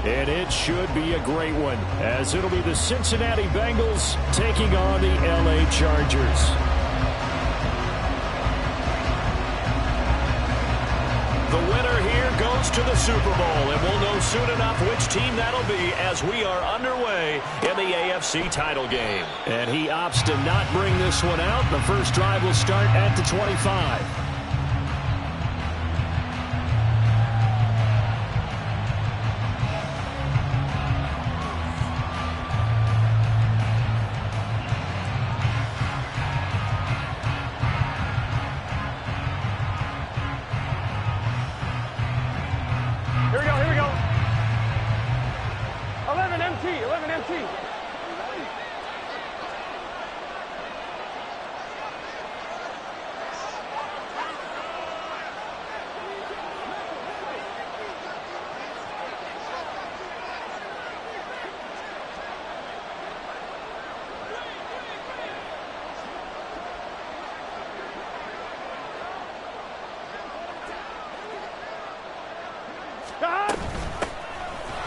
And it should be a great one, as it'll be the Cincinnati Bengals taking on the LA Chargers. The winner here goes to the Super Bowl, and we'll know soon enough which team that'll be as we are underway in the AFC title game. And he opts to not bring this one out. The first drive will start at the 25. Here we go. 11 MT.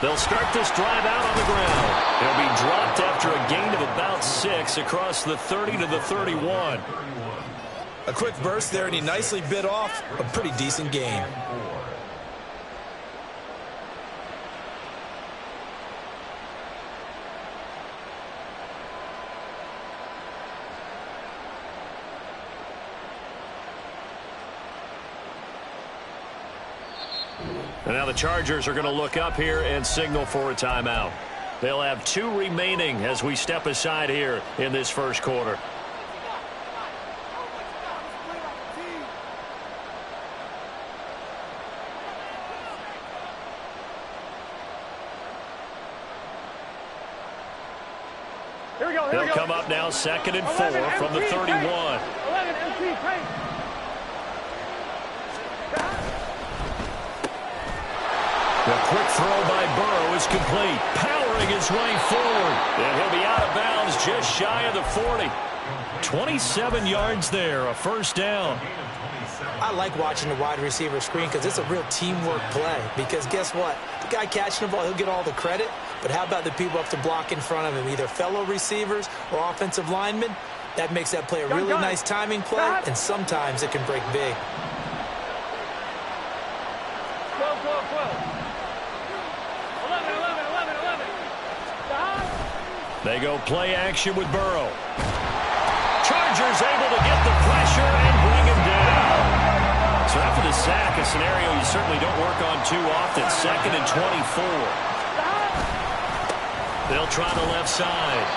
They'll start this drive out on the ground. They'll be dropped after a gain of about 6 across the 30 to the 31. A quick burst there, and he nicely bit off a pretty decent gain. And now the Chargers are going to look up here and signal for a timeout. They'll have 2 remaining as we step aside here in this first quarter. They'll come up now 2nd and 4 from the 31. 11 MT, tight. The quick throw by Burrow is complete, powering his way forward. And he'll be out of bounds just shy of the 40. 27 yards there, a first down. I like watching the wide receiver screen because it's a real teamwork play. Because guess what? The guy catching the ball, he'll get all the credit. But how about the people up to block in front of him, either fellow receivers or offensive linemen? That makes that play a really nice timing play, and sometimes it can break big. 12. 11. They go play action with Burrow. Chargers able to get the pressure and bring him down. So after the sack, a scenario you certainly don't work on too often. 2nd and 24. They'll try the left side.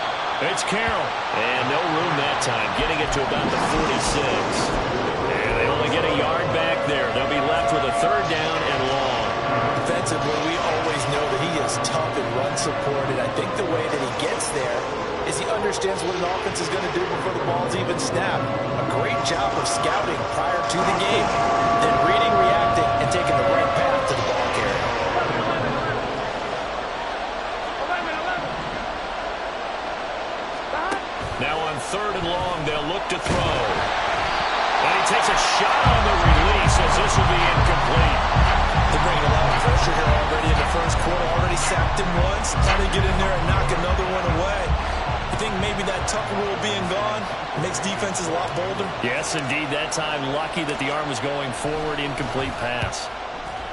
It's Carroll. And no room that time, getting it to about the 46. And they only get a yard back there. They'll be left with a 3rd down and long. Defensively, we always know that he is tough and run supported. I think the way that he gets there is he understands what an offense is going to do before the ball's even snapped. A great job of scouting prior to the game, then reading, reacting, and taking the right path to the ball carrier. Now on 3rd and long, they'll look to throw. And he takes a shot on the release as this will be incomplete. They're bringing a lot of pressure here already in the first quarter. Already sacked him once. Trying to get in there and knock another one away. I think maybe that Tucker rule being gone makes defenses a lot bolder. Yes, indeed. That time, lucky that the arm was going forward. Incomplete pass.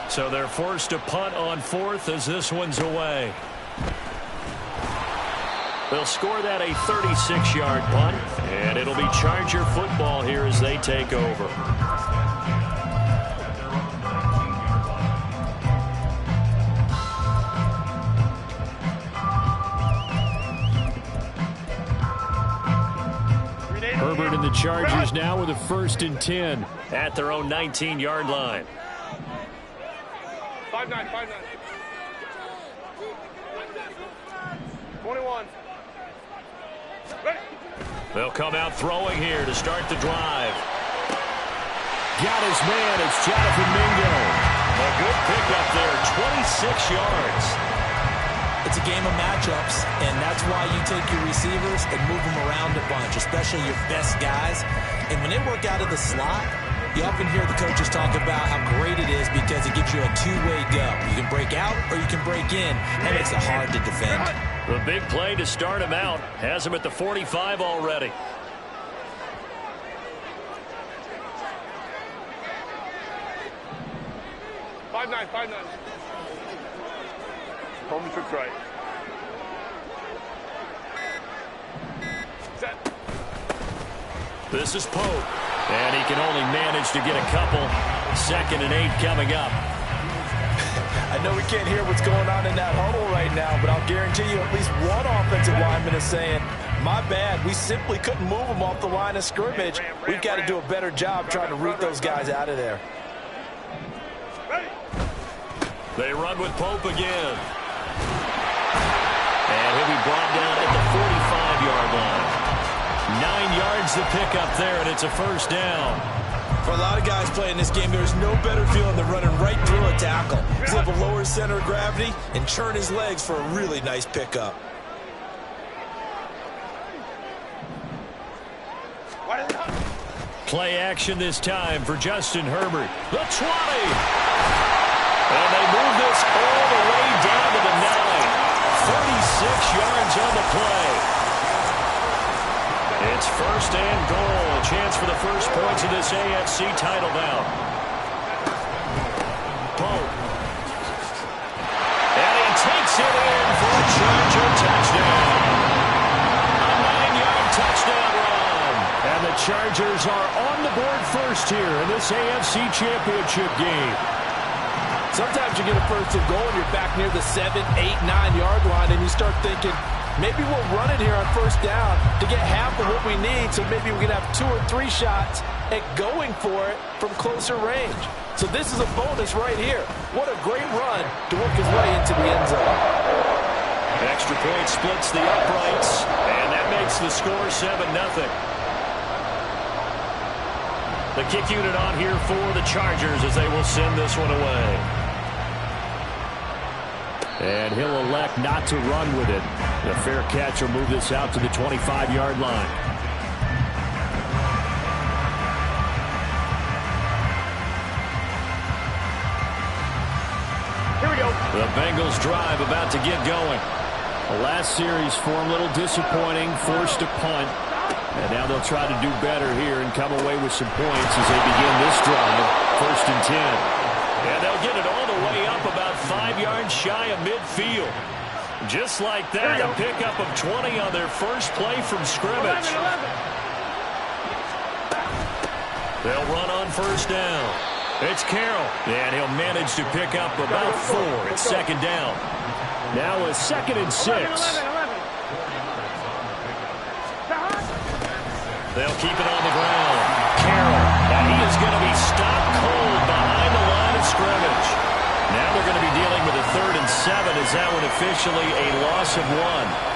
So they're forced to punt on 4th as this one's away. They'll score that a 36-yard punt, and it'll be Charger football here as they take over. Herbert and the Chargers now with a 1st and 10 at their own 19-yard line. 5-9. 21. They'll come out throwing here to start the drive. Got his man. It's Jonathan Mingo. A good pickup there, 26 yards. It's a game of matchups, and that's why you take your receivers and move them around a bunch, especially your best guys. And when they work out of the slot, You often hear the coaches talk about how great it is because it gives you a two-way go. You can break out or you can break in. That makes it hard to defend. The big play to start him out has him at the 45 already. Five-nine. Home trips right. Set. This is Pope, and he can only manage to get a couple. 2nd and 8 coming up. I know we can't hear what's going on in that huddle right now, but I'll guarantee you at least one offensive lineman is saying, my bad, we simply couldn't move them off the line of scrimmage. We've got to do a better job trying to root those guys out of there. They run with Pope again. And he'll be brought down at the 45-yard line. 9 yards to pick up there, and it's a first down. For a lot of guys playing this game, there's no better feeling than running right through a tackle. He's able to lower his center of gravity and churn his legs for a really nice pickup. Play action this time for Justin Herbert. The 20. And they move this all the way down to the 9. 36 yards on the play. It's 1st and goal. A chance for the first points of this AFC title bout. Pope. And he takes it in for a Charger touchdown. A 9-yard touchdown run. And the Chargers are on the board first here in this AFC championship game. Sometimes you get a first and goal and you're back near the 7, 8, 9-yard line and you start thinking, maybe we'll run it here on first down to get half of what we need, so maybe we can have 2 or 3 shots at going for it from closer range. So this is a bonus right here. What a great run to work his way into the end zone. Extra point splits the uprights, and that makes the score 7-0. The kick unit on here for the Chargers as they will send this one away. And he'll elect not to run with it. The fair catch will move this out to the 25-yard line. Here we go. The Bengals drive about to get going. The last series for them a little disappointing, forced a punt. And now they'll try to do better here and come away with some points as they begin this drive. 1st and 10. And they'll get it all the way up about 5 yards shy of midfield. Just like that, a pickup of 20 on their first play from scrimmage. 11. They'll run on first down. It's Carroll, and he'll manage to pick up about 4. It's 2nd down. Now a 2nd and 6. 11. They'll keep it on the ground. Carroll, and he is going to be stopped cold behind the line of scrimmage. Now they're going to be dealing with a 3rd and 7. Is that one officially a loss of 1?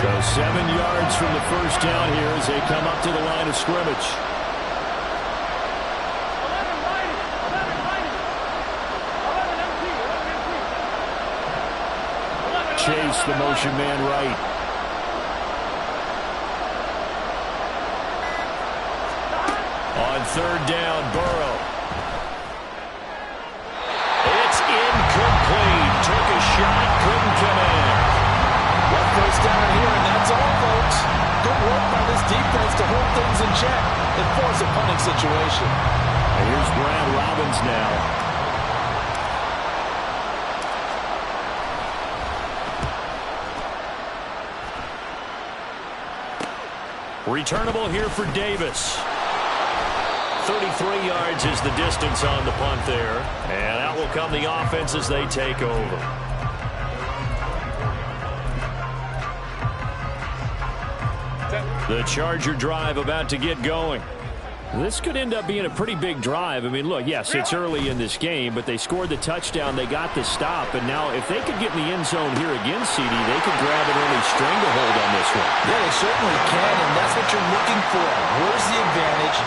So 7 yards from the first down here as they come up to the line of scrimmage. 11 Chase, the motion man right. On 3rd down, Burrow. It's incomplete. Took a shot, couldn't come in. One first down here, and that's all, folks. Good work by this defense to hold things in check and force a punting situation. And here's Brad Robbins now. Returnable here for Davis. 33 yards is the distance on the punt there. And out will come the offense as they take over. The Charger drive about to get going. This could end up being a pretty big drive. I mean, look, yes, it's early in this game, but they scored the touchdown. They got the stop, and now if they could get in the end zone here again, CD, they could grab an early stranglehold on this one. Yeah, they certainly can, and that's what you're looking for. Where's the advantage?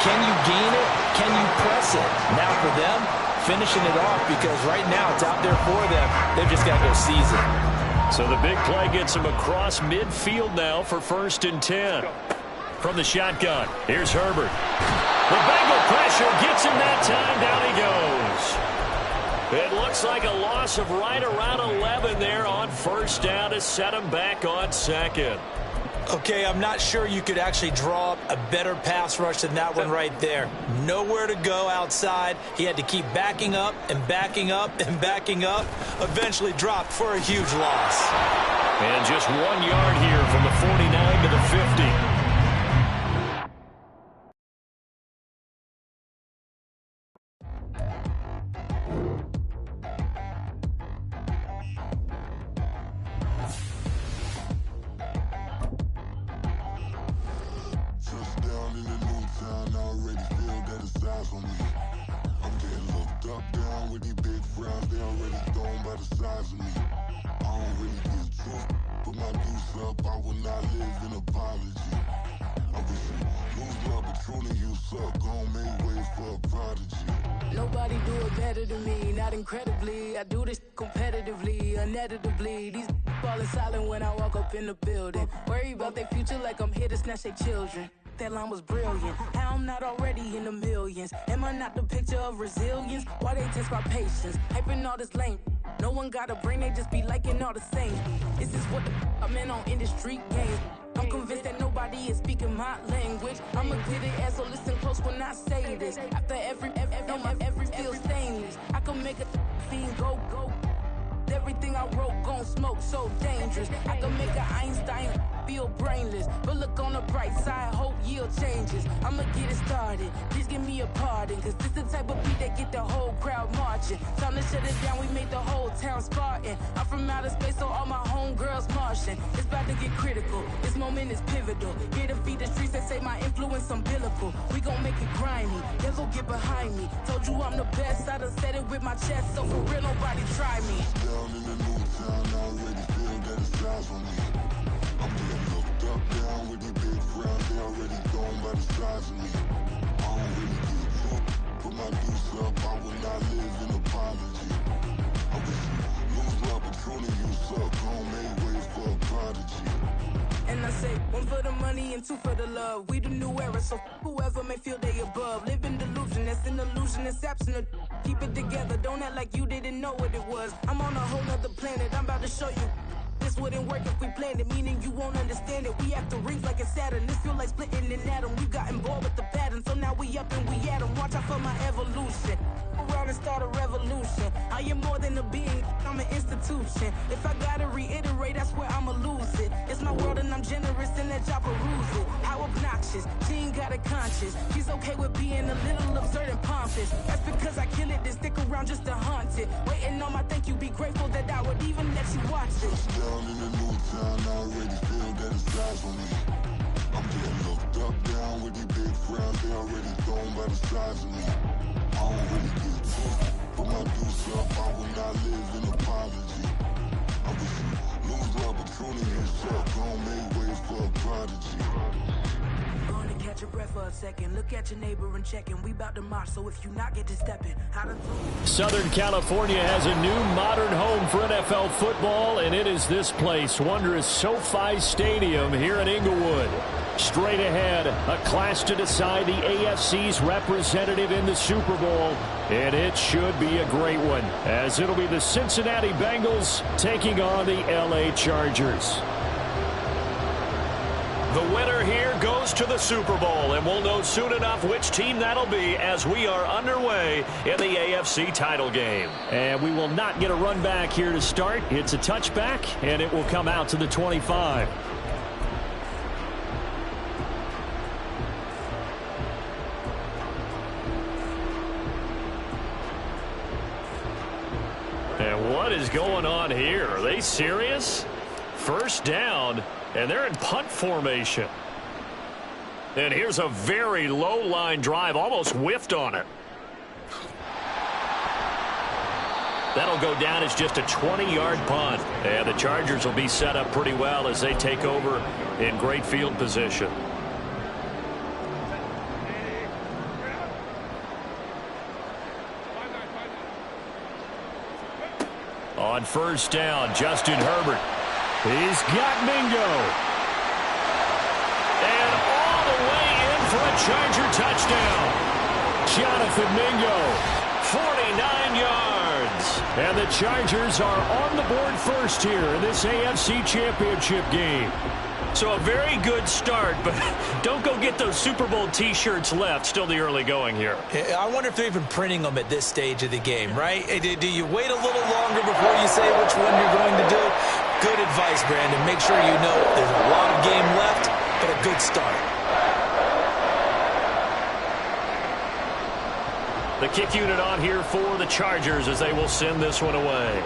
Can you gain it? Can you press it? Now for them, finishing it off, because right now it's out there for them. They've just got to go seize it. So the big play gets him across midfield now for 1st and 10. From the shotgun, here's Herbert. The Bengal pressure gets him that time. Down he goes. It looks like a loss of right around 11 there on 1st down to set him back on 2nd. Okay, I'm not sure you could actually draw up a better pass rush than that one right there. Nowhere to go outside. He had to keep backing up and backing up and backing up. Eventually dropped for a huge loss. And just 1 yard here from the 49 to the 50. Nobody do it better than me, not incredibly. I do this competitively, uneditably. These falling silent when I walk up in the building. Worry about their future like I'm here to snatch their children. That line was brilliant. How I'm not already in the millions. Am I not the picture of resilience? Why they test my patience? Hyping all this lame. No one got a brain, they just be liking all the same. This is what the I'm in on industry games. I'm convinced that nobody is speaking my language. I'm a good ass, so listen close when I say this. After every feel stainless. I can make a fiend go. Everything I wrote gon' smoke, so dangerous. I can make an Einstein feel brainless. But look on the bright side, hope yield changes. I'ma get it started, please give me a pardon. Cause this the type of beat that get the whole crowd marching. Time to shut it down, we made the whole town Spartan. I'm from outer space, so all my homegirls Martian. It's about to get critical, this moment is pivotal. Here to feed the streets that say my influence umbilical. We gon' make it grimy, devil get behind me. Told you I'm the best, I done said it with my chest. So for real, nobody try me. Down in the new town, I already feel that it's eyes on me. I'm getting looked up down with these big crowds, they already gone by the size of me. I don't really get took, put my deuce up, I will not live in apology. I wish you lose love, but truly you suck, gon' make way for a prodigy. And I say, one for the money and two for the love. We the new era, so whoever may feel they above. Live in delusion, that's an illusion, that's absent. Keep it together, don't act like you didn't know what it was. I'm on a whole nother planet, I'm about to show you. This wouldn't work if we planned it, meaning you won't understand it. We have to rings like a Saturn, this feel like splitting an atom. We got involved with the pattern, so now we up and we at 'em. Watch out for my evolution. Around and start a revolution. I am more than a being, I'm an institution. If I gotta reiterate, I swear I'ma lose it. It's my world and I'm generous and let y'all peruse it. How obnoxious, she ain't got a conscience. She's okay with being a little absurd and pompous. That's because I kill it, then stick around just to haunt it. Waiting on my thank you, be grateful that I would even let you watch it. Down in the new town, I already feel that it's eyes on me. I'm getting looked up down with these big crowds, they already gone by the size of me. I don't really get took, put my deuce up, I will not live in apology. I wish you lose love, but truly you suck, gon' make way for a prodigy. Gonna catch your breath for a second. Look at your neighbor and check him. We bout to march, so if you not get to stepping, how to throw. Southern California has a new modern home for NFL football, and it is this place, wondrous SoFi Stadium here in Inglewood. Straight ahead, a clash to decide the AFC's representative in the Super Bowl, and it should be a great one, as it'll be the Cincinnati Bengals taking on the LA Chargers. The winner here goes to the Super Bowl, and we'll know soon enough which team that'll be as we are underway in the AFC title game. And we will not get a run back here to start. It's a touchback, and it will come out to the 25. And what is going on here? Are they serious? First down. And they're in punt formation. And here's a very low-line drive, almost whiffed on it. That'll go down as just a 20-yard punt. And the Chargers will be set up pretty well as they take over in great field position. On first down, Justin Herbert. He's got Mingo. And all the way in for a Charger touchdown. Jonathan Mingo, 49 yards. And the Chargers are on the board first here in this AFC Championship game. So a very good start, but don't go get those Super Bowl T-shirts left. Still the early going here. I wonder if they're even printing them at this stage of the game, right? Do you wait a little longer before you say which one you're going to do? Good advice, Brandon. Make sure you know there's a lot of game left, but a good start. The kick unit on here for the Chargers as they will send this one away.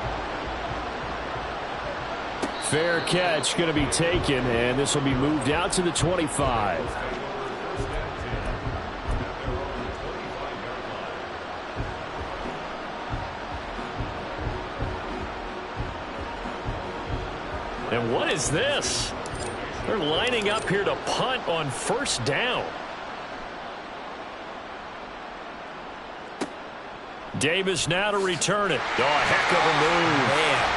Fair catch going to be taken, and this will be moved out to the 25. And what is this? They're lining up here to punt on first down. Davis now to return it. Oh, a heck of a move. Man.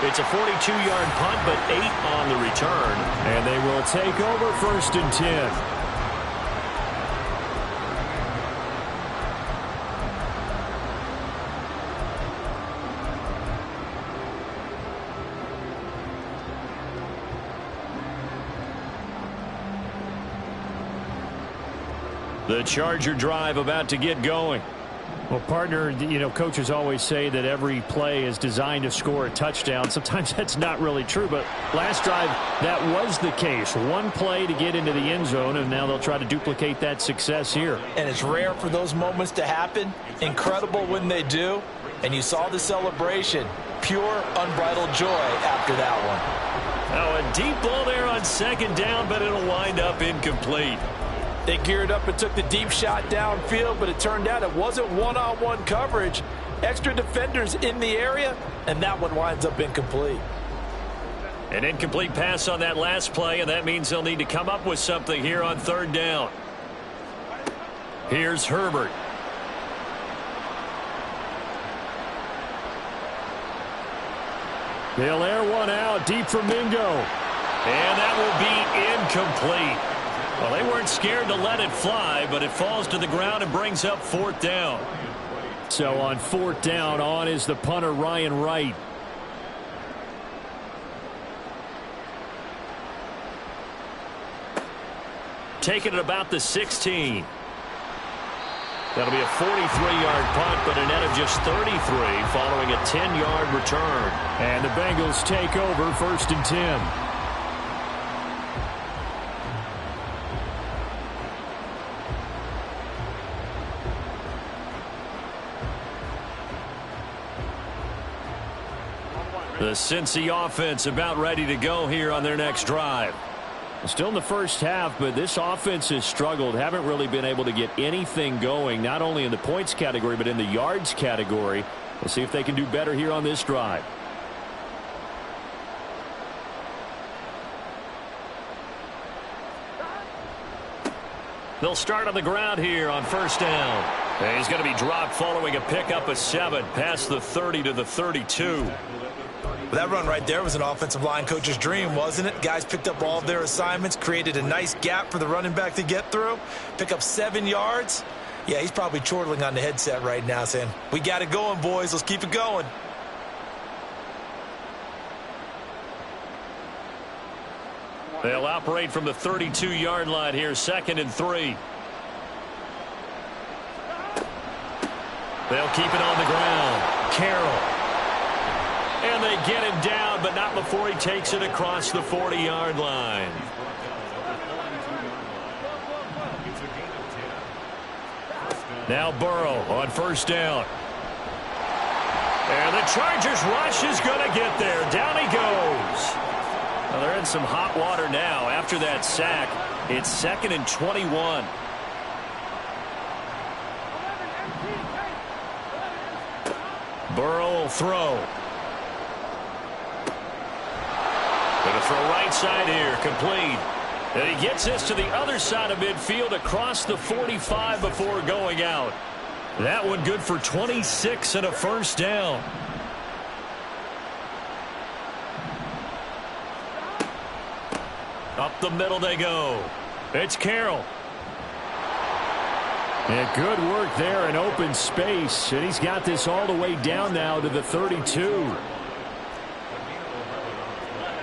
It's a 42-yard punt, but 8 on the return. And they will take over first and 10. The Charger drive about to get going. Well, partner, coaches always say that every play is designed to score a touchdown. Sometimes that's not really true, but last drive, that was the case. One play to get into the end zone, and now they'll try to duplicate that success here. And it's rare for those moments to happen. Incredible when they do. And you saw the celebration. Pure, unbridled joy after that one. Oh, a deep ball there on second down, but it'll wind up incomplete. They geared up and took the deep shot downfield, but it turned out it wasn't one-on-one coverage. Extra defenders in the area, and that one winds up incomplete. An incomplete pass on that last play, and that means they'll need to come up with something here on third down. Here's Herbert. They'll air one out deep for Mingo. And that will be incomplete. Well, they weren't scared to let it fly, but it falls to the ground and brings up fourth down. So on fourth down, on is the punter, Ryan Wright. Taking it about the 16. That'll be a 43-yard punt, but a net of just 33 following a 10-yard return. And the Bengals take over first and 10. The Cincy offense about ready to go here on their next drive. Still in the first half, but this offense has struggled. Haven't really been able to get anything going, not only in the points category, but in the yards category. We'll see if they can do better here on this drive. They'll start on the ground here on first down. And he's going to be dropped following a pickup of 7 past the 30 to the 32. That run right there was an offensive line coach's dream, wasn't it? Guys picked up all of their assignments, created a nice gap for the running back to get through, pick up 7 yards. Yeah, he's probably chortling on the headset right now saying, we got it going, boys. Let's keep it going. They'll operate from the 32-yard line here, 2nd and 3. They'll keep it on the ground. Carroll. And they get him down, but not before he takes it across the 40-yard line. Now Burrow on first down. And the Chargers rush is going to get there. Down he goes. Well, they're in some hot water now. After that sack, it's 2nd and 21. Burrow will throw. Going to throw right side here, complete. And he gets this to the other side of midfield across the 45 before going out. That one good for 26 and a first down. Up the middle they go. It's Carroll. And good work there in open space. And he's got this all the way down now to the 32.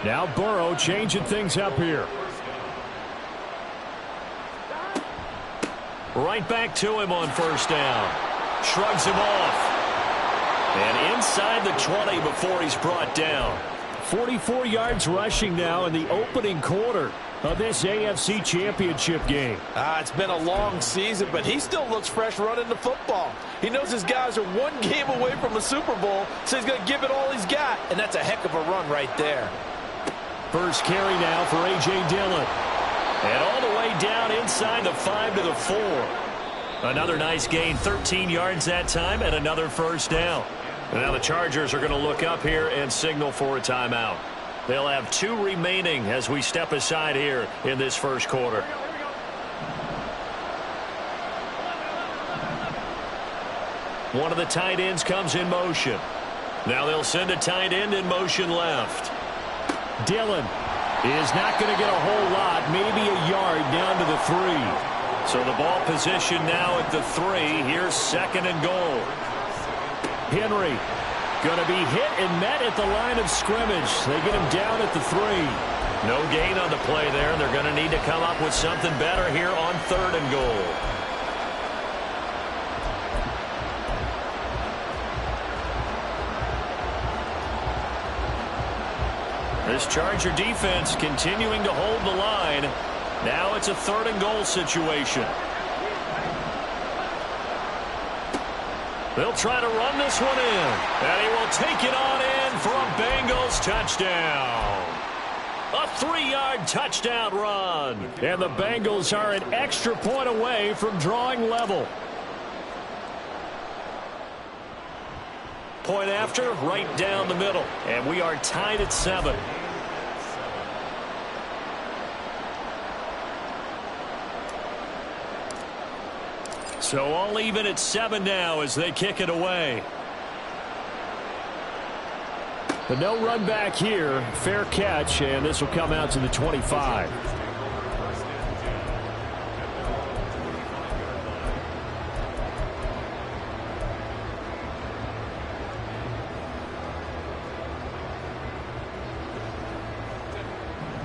Now Burrow changing things up here. Right back to him on first down. Shrugs him off. And inside the 20 before he's brought down. 44 yards rushing now in the opening quarter of this AFC Championship game. It's been a long season, but he still looks fresh running the football. He knows his guys are one game away from a Super Bowl, so he's going to give it all he's got, and that's a heck of a run right there. First carry now for A.J. Dillon. And all the way down inside the 5 to the 4. Another nice gain, 13 yards that time, and another first down. And now the Chargers are going to look up here and signal for a timeout. They'll have 2 remaining as we step aside here in this first quarter. One of the tight ends comes in motion. Now they'll send a tight end in motion left. Dillon is not going to get a whole lot, maybe a yard down to the 3. So the ball position now at the 3. Here's second and goal. Henry going to be hit and met at the line of scrimmage. They get him down at the 3. No gain on the play there. They're going to need to come up with something better here on third and goal. This Charger defense continuing to hold the line. Now it's a third and goal situation. They'll try to run this one in. And he will take it on in for a Bengals touchdown. A 3-yard touchdown run. And the Bengals are an extra point away from drawing level. Point after, right down the middle. And we are tied at 7. So all even at 7 now as they kick it away. But no run back here. Fair catch, and this will come out to the 25.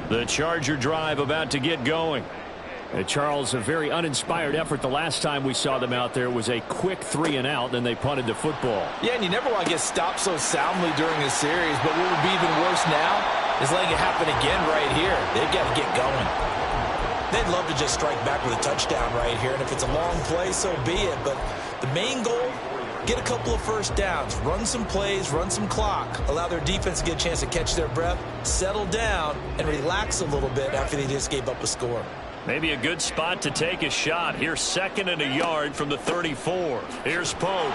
The Charger drive about to get going. Charles, a very uninspired effort the last time we saw them out there was a quick 3-and-out, then they punted the football. Yeah, and you never want to get stopped so soundly during a series, but what would be even worse now is letting it happen again right here. They've got to get going. They'd love to just strike back with a touchdown right here, and if it's a long play, so be it. But the main goal, get a couple of first downs, run some plays, run some clock, allow their defense to get a chance to catch their breath, settle down, and relax a little bit after they just gave up a score. Maybe a good spot to take a shot. Here's second and a yard from the 34. Here's Pope.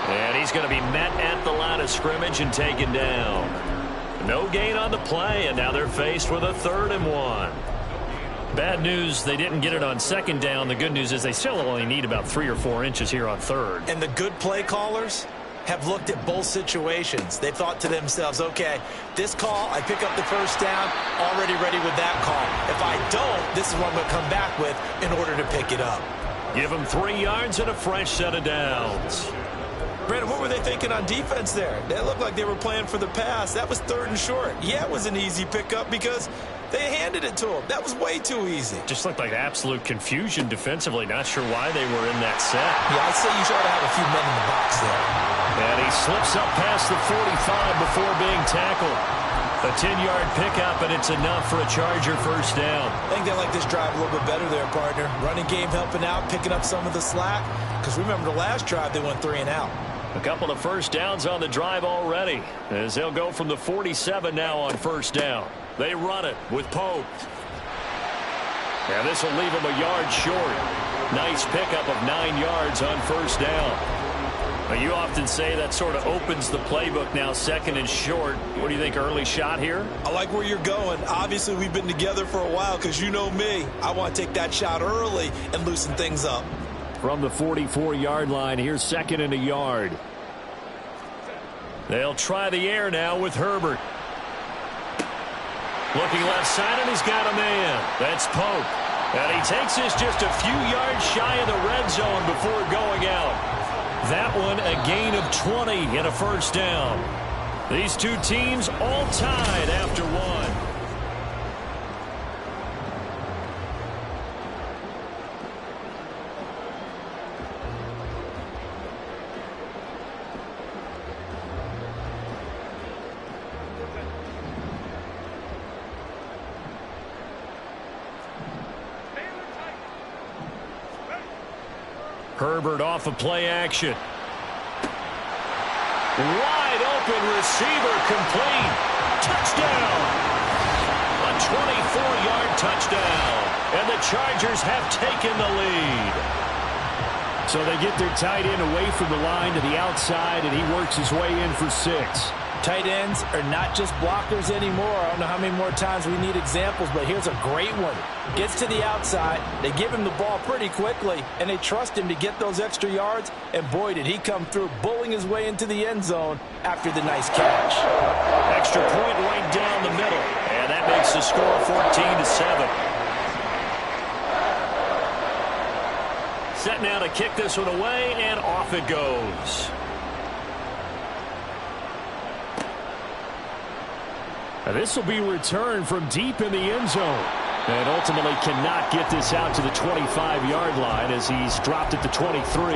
And he's going to be met at the line of scrimmage and taken down. No gain on the play, and now they're faced with a 3rd and 1. Bad news, they didn't get it on second down. The good news is they still only need about 3 or 4 inches here on third. And the good play callers have looked at both situations. They thought to themselves, okay, this call, I pick up the first down, already ready with that call. If I don't, this is what I'm going to come back with in order to pick it up. Give them 3 yards and a fresh set of downs. Brandon, what were they thinking on defense there? They looked like they were playing for the pass. That was 3rd and short. Yeah, it was an easy pickup because they handed it to him. That was way too easy. Just looked like absolute confusion defensively. Not sure why they were in that set. Yeah, I'd say you should have a few men in the box there. And he slips up past the 45 before being tackled. A 10-yard pickup, and it's enough for a Charger first down. I think they like this drive a little bit better there, partner. Running game helping out, picking up some of the slack. Because remember the last drive, they went 3-and-out. A couple of first downs on the drive already, as they'll go from the 47 now on first down. They run it with Pope. And this will leave them a yard short. Nice pickup of 9 yards on first down. Now, you often say that sort of opens the playbook now, 2nd and short. What do you think, early shot here? I like where you're going. Obviously, we've been together for a while because you know me. I want to take that shot early and loosen things up. From the 44-yard line, here's 2nd and a yard. They'll try the air now with Herbert. Looking left side, and he's got a man. That's Pope. And he takes this just a few yards shy of the red zone before going out. That one a gain of 20 and a first down. These two teams all tied after one. Herbert off of play action. Wide open receiver, complete. Touchdown. A 24-yard touchdown. And the Chargers have taken the lead. So they get their tight end away from the line to the outside, and he works his way in for 6. Tight ends are not just blockers anymore. I don't know how many more times we need examples, but here's a great one. Gets to the outside, they give him the ball pretty quickly, and they trust him to get those extra yards, and boy, did he come through, bullying his way into the end zone after the nice catch. Extra point right down the middle, and that makes the score 14-7. Set now to kick this one away, and off it goes. Now this will be returned from deep in the end zone. And ultimately cannot get this out to the 25-yard line as he's dropped at the 23.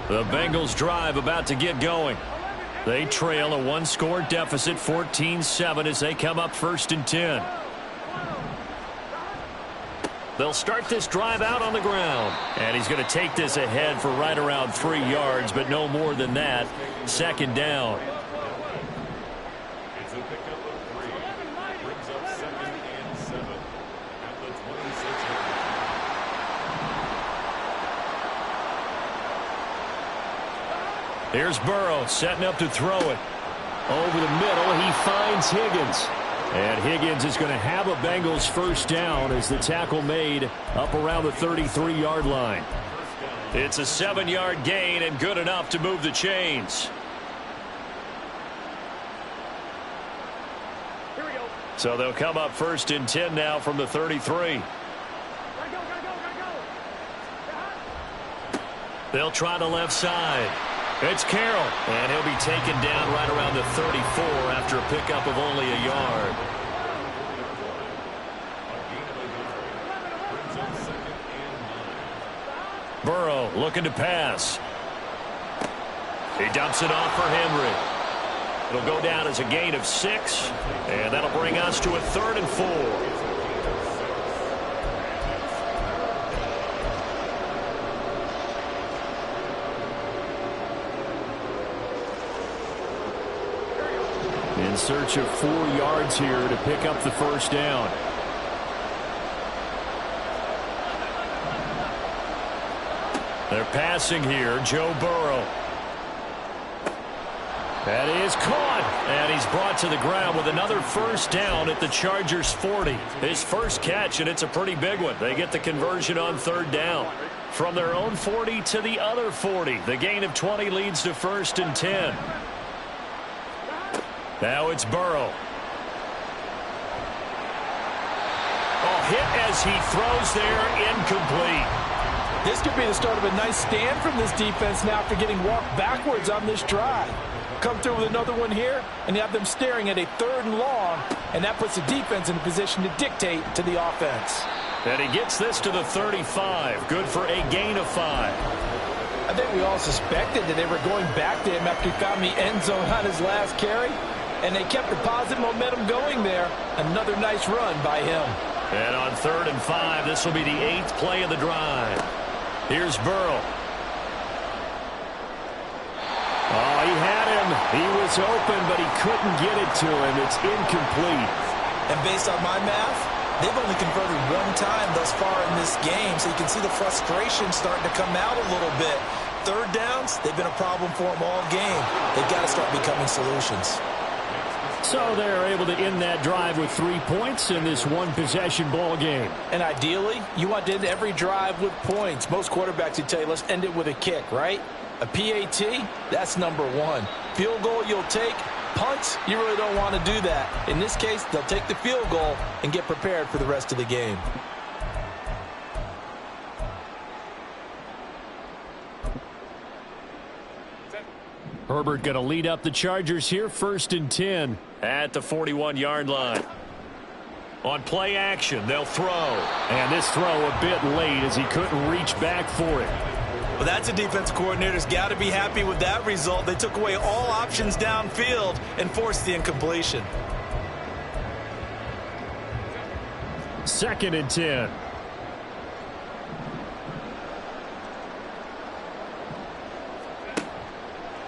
The Bengals drive about to get going. They trail a one-score deficit, 14-7, as they come up 1st and 10. They'll start this drive out on the ground. And he's going to take this ahead for right around 3 yards, but no more than that. 2nd down. It's a pickup of 3. Brings up 2nd and 7 at the 26-yard line. Here's Burrow setting up to throw it. Over the middle, he finds Higgins. And Higgins is going to have a Bengals first down as the tackle made up around the 33-yard line. It's a 7-yard gain and good enough to move the chains. So they'll come up 1st and 10 now from the 33. They'll try the left side. It's Carroll, and he'll be taken down right around the 34 after a pickup of only a yard. Burrow looking to pass. He dumps it off for Henry. It'll go down as a gain of 6, and that'll bring us to a 3rd and 4. In search of 4 yards here to pick up the first down. They're passing here. Joe Burrow. That is caught. And he's brought to the ground with another first down at the Chargers' 40. His first catch, and it's a pretty big one. They get the conversion on 3rd down. From their own 40 to the other 40. The gain of 20 leads to 1st and 10. Now it's Burrow. Oh, hit as he throws there, incomplete. This could be the start of a nice stand from this defense now after getting walked backwards on this drive. Come through with another one here, and you have them staring at a 3rd and long, and that puts the defense in a position to dictate to the offense. And he gets this to the 35. Good for a gain of 5. I think we all suspected that they were going back to him after he found the end zone on his last carry, and they kept the positive momentum going there. Another nice run by him. And on 3rd and 5, this will be the 8th play of the drive. Here's Burrow. Oh, he had him. He was open, but he couldn't get it to him. It's incomplete. And based on my math, they've only converted 1 time thus far in this game, so you can see the frustration starting to come out a little bit. 3rd downs, they've been a problem for them all game. They've got to start becoming solutions. So they're able to end that drive with 3 points in this one-possession ball game. And ideally, you want to end every drive with points. Most quarterbacks would tell you, let's end it with a kick, right? A PAT, that's number one. Field goal you'll take. Punts, you really don't want to do that. In this case, they'll take the field goal and get prepared for the rest of the game. Herbert going to lead up the Chargers here, 1st and 10. At the 41-yard line. On play action, they'll throw. And this throw a bit late as he couldn't reach back for it. Well, that's a defense coordinator's got to be happy with that result. They took away all options downfield and forced the incompletion. 2nd and 10.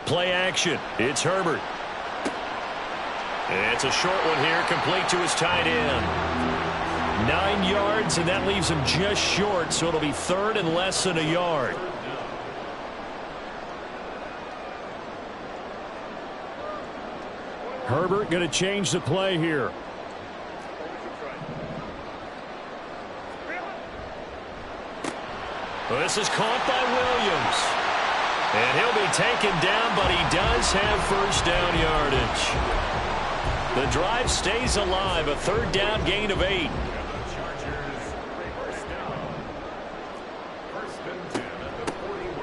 Play action. It's Herbert. It's a short one here, complete to his tight end. 9 yards, and that leaves him just short, so it'll be 3rd and less than a yard. Herbert going to change the play here. Well, this is caught by Williams. And he'll be taken down, but he does have 1st down yardage. The drive stays alive, a 3rd down gain of 8.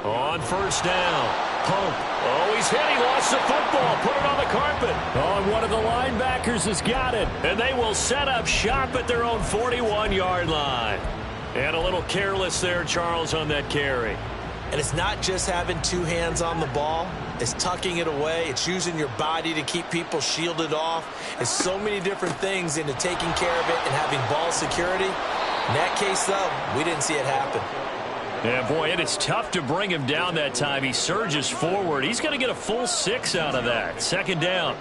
On 1st down, Pope. Oh, he's hit. He lost the football. Put it on the carpet. Oh, and one of the linebackers has got it. And they will set up shop at their own 41-yard line. And a little careless there, Charles, on that carry. And it's not just having 2 hands on the ball. It's tucking it away. It's using your body to keep people shielded off. It's so many different things into taking care of it and having ball security. In that case, though, we didn't see it happen. Yeah, boy, it is tough to bring him down that time. He surges forward. He's going to get a full 6 out of that. 2nd down.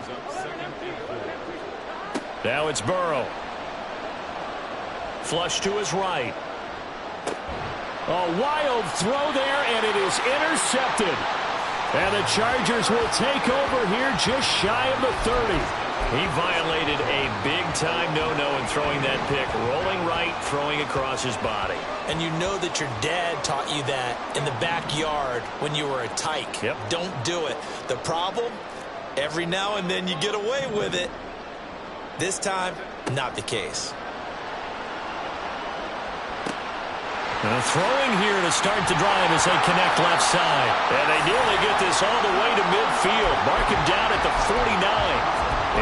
Now it's Burrow. Flush to his right. A wild throw there, and it is intercepted. And the Chargers will take over here just shy of the 30. He violated a big-time no-no in throwing that pick. Rolling right, throwing across his body. And you know that your dad taught you that in the backyard when you were a tyke. Yep. Don't do it. The problem, every now and then you get away with it. This time, not the case. Throwing here to start the drive as they connect left side. And they nearly get this all the way to midfield. Mark him down at the 49.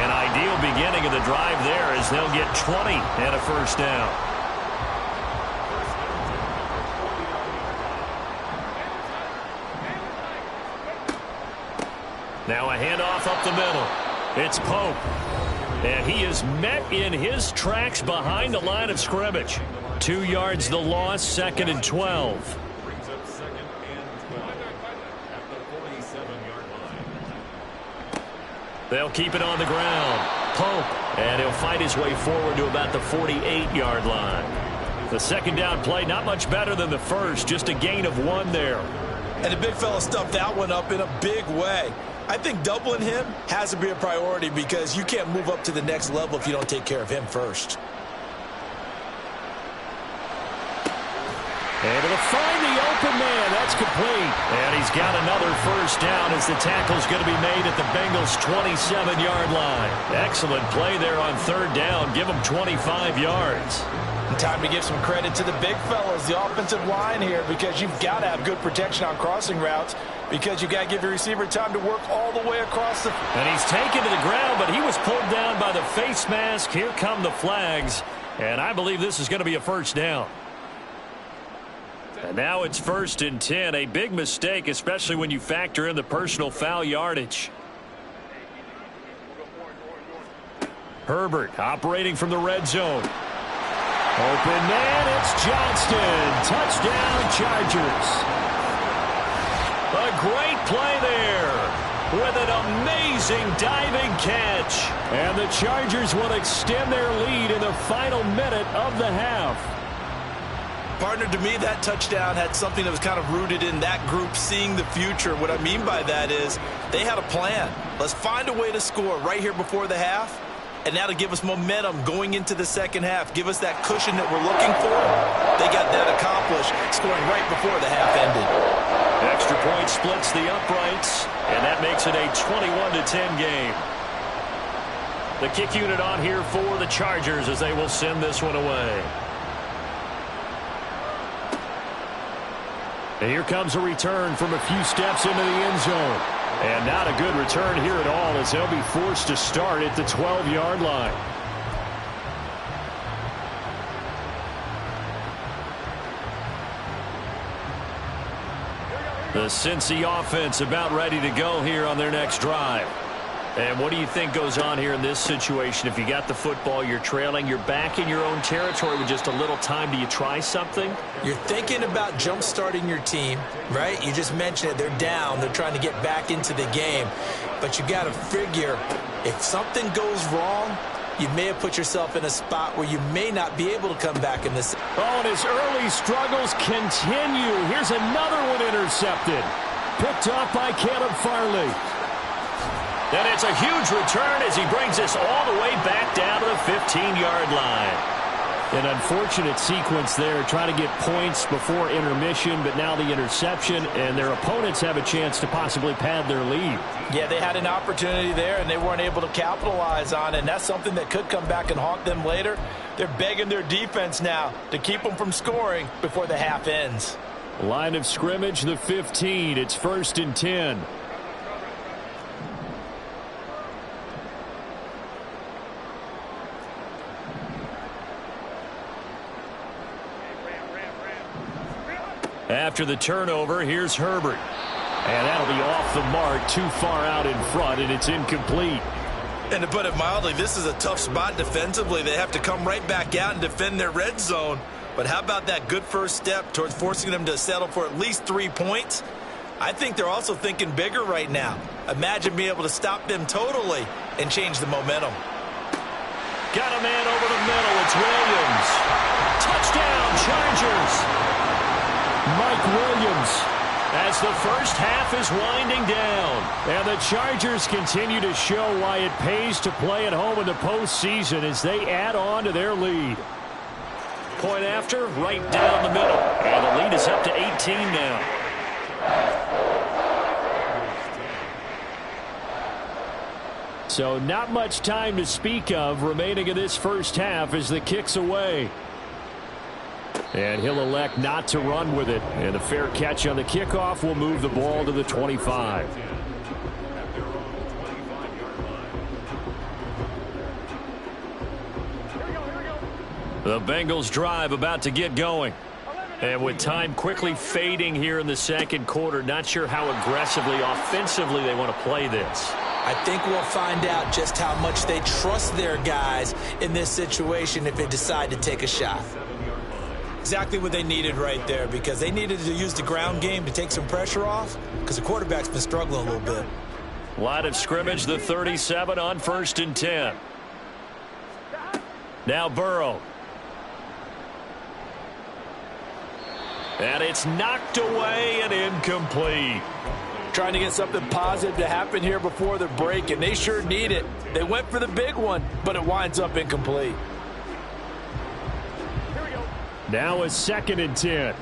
An ideal beginning of the drive there as they'll get 20 and a 1st down. Now a handoff up the middle. It's Pope. And he is met in his tracks behind the line of scrimmage. 2 yards the loss, 2nd and 12. Brings up 2nd and 12 at the 47-yard line. They'll keep it on the ground. Pope. And he'll fight his way forward to about the 48-yard line. The 2nd down play, not much better than the first, just a gain of 1 there. And the big fella stuffed that one up in a big way. I think doubling him has to be a priority because you can't move up to the next level if you don't take care of him first. Able to find the open man. That's complete. And he's got another 1st down as the tackle's going to be made at the Bengals' 27-yard line. Excellent play there on 3rd down. Give them 25 yards. And time to give some credit to the big fellas, the offensive line here, because you've got to have good protection on crossing routes because you've got to give your receiver time to work all the way across the... And he's taken to the ground, but he was pulled down by the face mask. Here come the flags. And I believe this is going to be a 1st down. And now it's 1st and 10. A big mistake, especially when you factor in the personal foul yardage. Herbert operating from the red zone. Open man, it's Johnston. Touchdown, Chargers. A great play there with an amazing diving catch. And the Chargers will extend their lead in the final minute of the half. Partner, to me, that touchdown had something that was kind of rooted in that group seeing the future. What I mean by that is they had a plan. Let's find a way to score right here before the half, and that'll give us momentum going into the second half, give us that cushion that we're looking for. They got that accomplished, scoring right before the half ended. Extra point splits the uprights, and that makes it a 21-10 game. The kick unit on here for the Chargers as they will send this one away. And here comes a return from a few steps into the end zone. And not a good return here at all as they'll be forced to start at the 12-yard line. The Cincy offense about ready to go here on their next drive. And what do you think goes on here in this situation? If you got the football, you're trailing, you're back in your own territory with just a little time. Do you try something? You're thinking about jump-starting your team, right? You just mentioned it. They're down. They're trying to get back into the game. But you got to figure if something goes wrong, you may have put yourself in a spot where you may not be able to come back in this. Oh, and his early struggles continue. Here's another one intercepted. Picked off by Caleb Farley. And it's a huge return as he brings us all the way back down to the 15-yard line. An unfortunate sequence there, trying to get points before intermission, but now the interception, and their opponents have a chance to possibly pad their lead. Yeah, they had an opportunity there, and they weren't able to capitalize on it, and that's something that could come back and haunt them later. They're begging their defense now to keep them from scoring before the half ends. Line of scrimmage, the 15. It's 1st and 10. After the turnover, here's Herbert. And that'll be off the mark, too far out in front, and it's incomplete. And to put it mildly, this is a tough spot defensively. They have to come right back out and defend their red zone. But how about that good first step towards forcing them to settle for at least 3 points? I think they're also thinking bigger right now. Imagine being able to stop them totally and change the momentum. Got a man over the middle. It's Williams. Touchdown, Chargers. Mike Williams as the first half is winding down. And the Chargers continue to show why it pays to play at home in the postseason as they add on to their lead. Point after, right down the middle. And the lead is up to 18 now. So not much time to speak of remaining in this first half as the kick's away. And he'll elect not to run with it. And a fair catch on the kickoff will move the ball to the 25. The Bengals drive about to get going. And with time quickly fading here in the second quarter, not sure how aggressively, offensively they want to play this. I think we'll find out just how much they trust their guys in this situation if they decide to take a shot. Exactly what they needed right there, because they needed to use the ground game to take some pressure off because the quarterback's been struggling a little bit. Line of scrimmage, the 37 on 1st and 10. Now Burrow. And it's knocked away and incomplete. Trying to get something positive to happen here before the break, and they sure need it. They went for the big one, but it winds up incomplete. Now a 2nd and 10.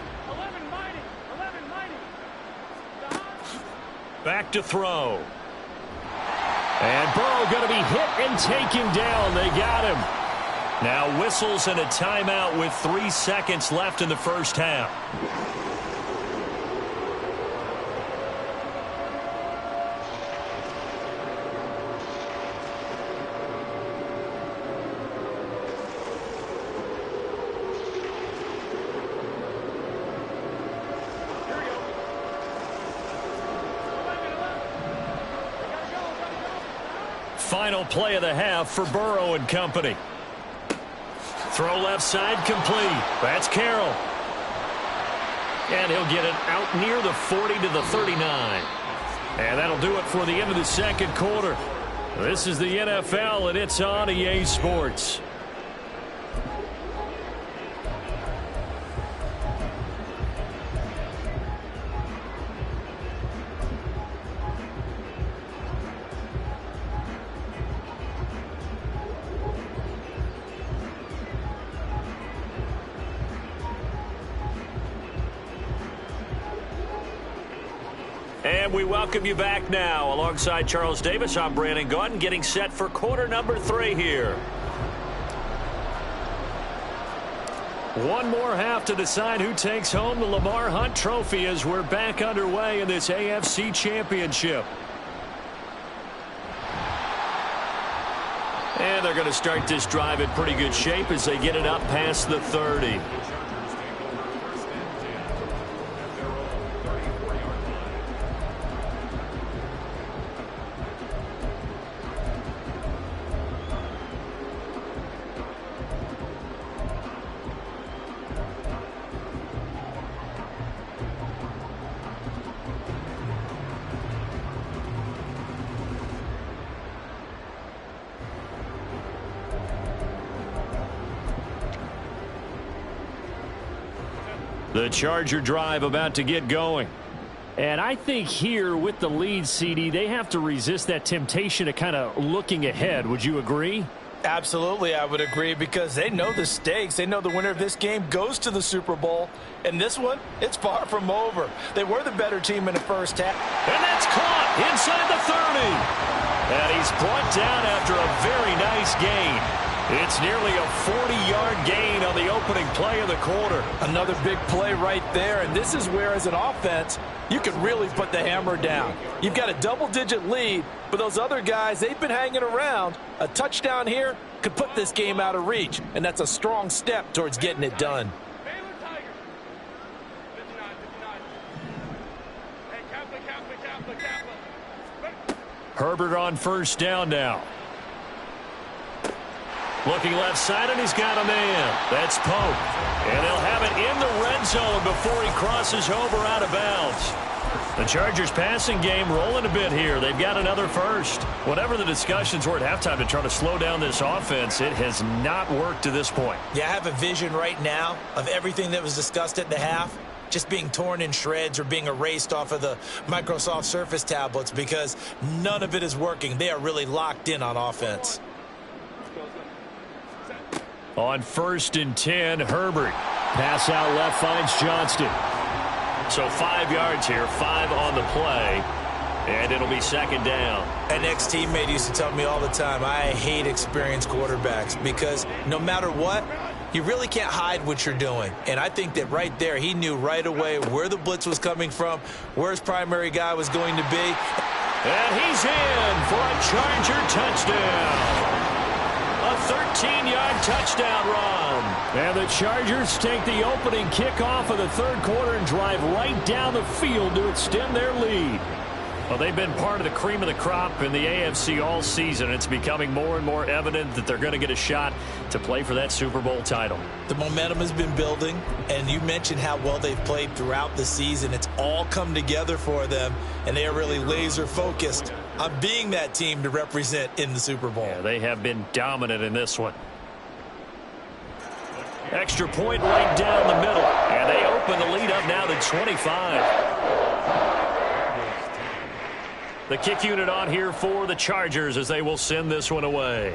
Back to throw. And Burrow going to be hit and taken down. They got him. Now whistles and a timeout with 3 seconds left in the first half. Final play of the half for Burrow and company. Throw left side complete. That's Carroll. And he'll get it out near the 40 to the 39. And that'll do it for the end of the second quarter. This is the NFL, and it's on EA Sports. And we welcome you back now. Alongside Charles Davis, I'm Brandon Gaudin, getting set for quarter number 3 here. One more half to decide who takes home the Lamar Hunt Trophy as we're back underway in this AFC Championship. And they're going to start this drive in pretty good shape as they get it up past the 30. The Charger drive about to get going. And I think here with the lead, CD, they have to resist that temptation of kind of looking ahead. Would you agree? Absolutely, I would agree, because they know the stakes. They know the winner of this game goes to the Super Bowl. And this one, it's far from over. They were the better team in the first half. And that's caught inside the 30. And he's brought down after a very nice gain. It's nearly a 40-yard gain on the opening play of the quarter. Another big play right there, and this is where, as an offense, you can really put the hammer down. You've got a double-digit lead, but those other guys, they've been hanging around. A touchdown here could put this game out of reach, and that's a strong step towards getting it done. Herbert on first down now. Looking left side, and he's got a man. That's Pope. And they'll have it in the red zone before he crosses over out of bounds. The Chargers passing game rolling a bit here. They've got another first. Whatever the discussions were at halftime to try to slow down this offense, it has not worked to this point. Yeah, I have a vision right now of everything that was discussed at the half just being torn in shreds or being erased off of the Microsoft Surface tablets, because none of it is working. They are really locked in on offense. On 1st and 10, Herbert. Pass out left, finds Johnston. So 5 yards here, 5 on the play, and it'll be second down. An ex-teammate used to tell me all the time, I hate experienced quarterbacks, because no matter what, you really can't hide what you're doing. And I think that right there, he knew right away where the blitz was coming from, where his primary guy was going to be. And he's in for a Charger touchdown. A 13-yard touchdown run. And the Chargers take the opening kickoff of the third quarter and drive right down the field to extend their lead. Well, they've been part of the cream of the crop in the AFC all season. It's becoming more and more evident that they're going to get a shot to play for that Super Bowl title. The momentum has been building, and you mentioned how well they've played throughout the season. It's all come together for them, and they are really laser-focused on being that team to represent in the Super Bowl. Yeah, they have been dominant in this one. Extra point right down the middle, and they open the lead up now to 25. The kick unit on here for the Chargers as they will send this one away.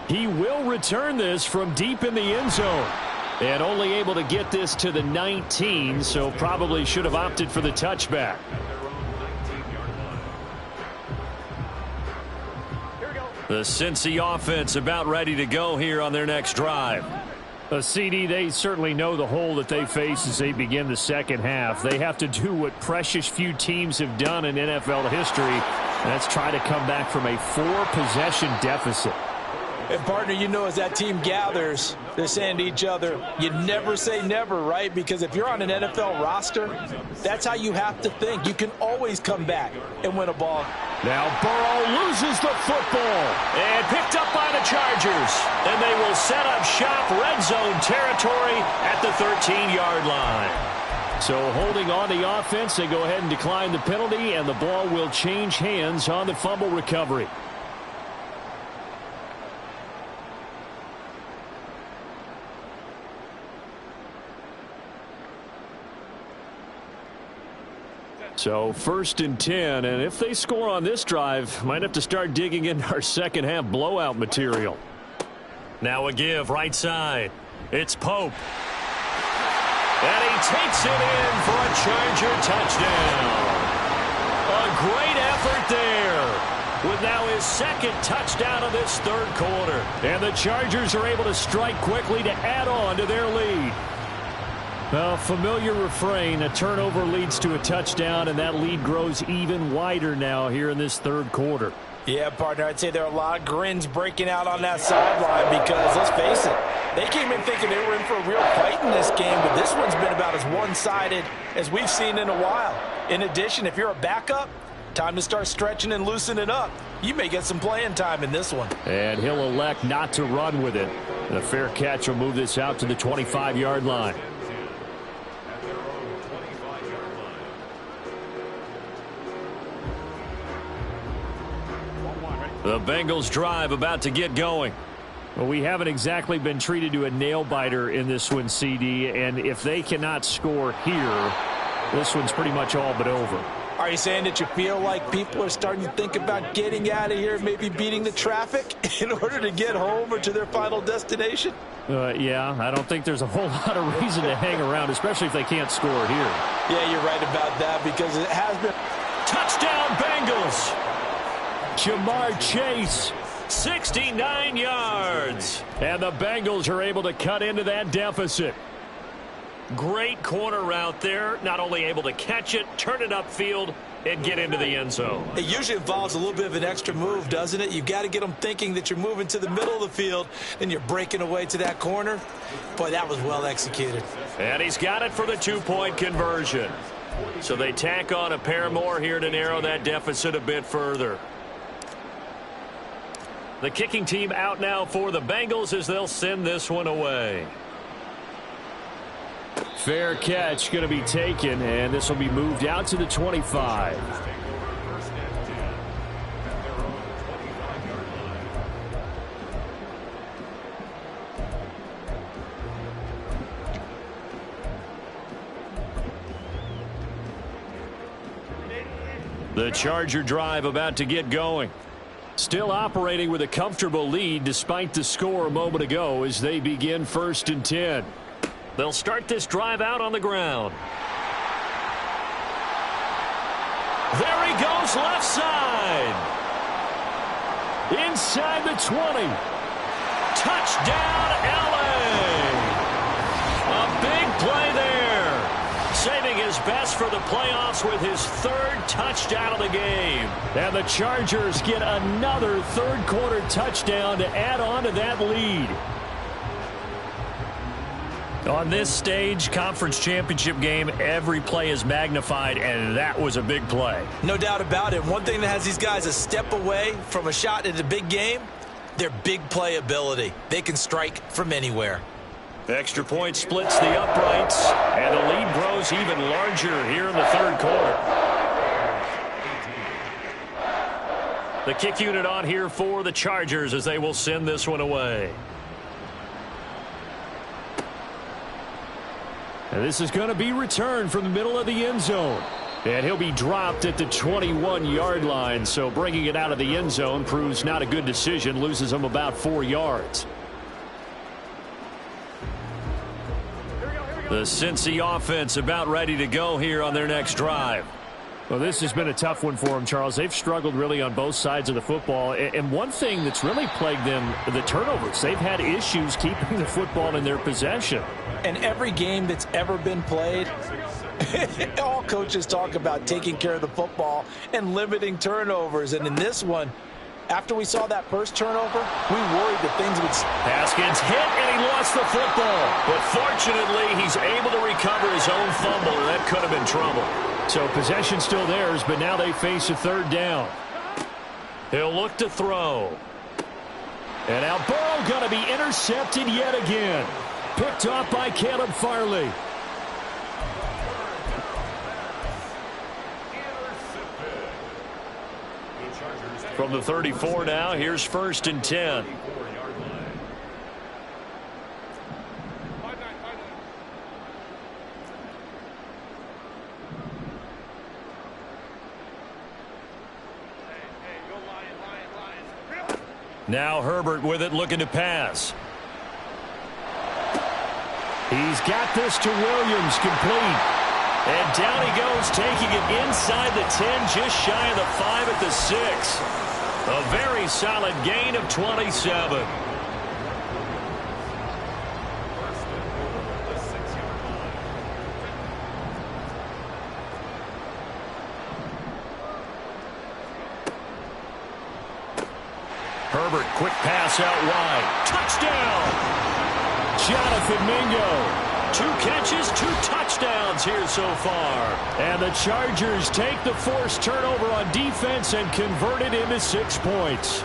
He will return this from deep in the end zone. And only able to get this to the 19, so probably should have opted for the touchback. The Cincy offense about ready to go here on their next drive. CD, they certainly know the hole that they face as they begin the second half. They have to do what precious few teams have done in NFL history, and that's try to come back from a 4-possession deficit. And, partner, you know, as that team gathers, they're saying to each other, you never say never, right? Because if you're on an NFL roster, that's how you have to think. You can always come back and win a ball. Now Burrow loses the football and picked up by the Chargers. And they will set up shop red zone territory at the 13-yard line. So holding on the offense, they go ahead and decline the penalty, and the ball will change hands on the fumble recovery. So 1st and 10, and if they score on this drive, might have to start digging into our second half blowout material. Now a give right side. It's Pope. And he takes it in for a Charger touchdown. A great effort there, with now his second touchdown of this third quarter. And the Chargers are able to strike quickly to add on to their lead. A familiar refrain, a turnover leads to a touchdown, and that lead grows even wider now here in this third quarter. Yeah, partner, I'd say there are a lot of grins breaking out on that sideline because, let's face it, they came in thinking they were in for a real fight in this game, but this one's been about as one-sided as we've seen in a while. In addition, if you're a backup, time to start stretching and loosening up. You may get some playing time in this one. And he'll elect not to run with it. And a fair catch will move this out to the 25-yard line. The Bengals drive about to get going. Well, we haven't exactly been treated to a nail-biter in this one, CD, and if they cannot score here, this one's pretty much all but over. Are you saying that you feel like people are starting to think about getting out of here, maybe beating the traffic in order to get home or to their final destination? Yeah, I don't think there's a whole lot of reason to hang around, especially if they can't score here. Yeah, you're right about that because it has been. Touchdown, Bengals! Jamar Chase, 69 yards. and the Bengals are able to cut into that deficit. Great corner route there. Not only able to catch it, turn it upfield, and get into the end zone. It usually involves a little bit of an extra move, doesn't it? You've got to get them thinking that you're moving to the middle of the field, and you're breaking away to that corner. Boy, that was well executed. And he's got it for the two-point conversion. So they tack on a pair more here to narrow that deficit a bit further. The kicking team out now for the Bengals as they'll send this one away. Fair catch going to be taken, and this will be moved out to the 25. The Charger drive about to get going. Still operating with a comfortable lead despite the score a moment ago as they begin 1st and 10. They'll start this drive out on the ground. There he goes left side. Inside the 20. Touchdown, LA. A big play there. Saving his best for the playoffs with his third touchdown of the game. And the Chargers get another third quarter touchdown to add on to that lead. On this stage, conference championship game, every play is magnified, and that was a big play. No doubt about it. One thing that has these guys a step away from a shot at a big game, their big play ability. They can strike from anywhere. Extra point splits the uprights, and the lead grows even larger here in the third quarter. The kick unit on here for the Chargers as they will send this one away. And this is going to be returned from the middle of the end zone. And he'll be dropped at the 21-yard line, so bringing it out of the end zone proves not a good decision, loses him about 4 yards. The Cincy offense about ready to go here on their next drive. Well, this has been a tough one for them, Charles. They've struggled really on both sides of the football. And one thing that's really plagued them, the turnovers. They've had issues keeping the football in their possession. And every game that's ever been played, all coaches talk about taking care of the football and limiting turnovers. And in this one, after we saw that first turnover, we worried that things would... Haskins hit, and he lost the football. But fortunately, he's able to recover his own fumble, and that could have been trouble. So possession still theirs, but now they face a third down. He'll look to throw. And now Burrow going to be intercepted yet again. Picked off by Caleb Farley. From the 34 now, here's 1st and 10. Now Herbert with it, looking to pass. He's got this to Williams, complete. And down he goes, taking it inside the 10, just shy of the 5 at the 6. A very solid gain of 27. Herbert, quick pass out wide. Touchdown! Jonathan Mingo. 2 catches, 2 touchdowns here so far. And the Chargers take the forced turnover on defense and convert it into 6 points.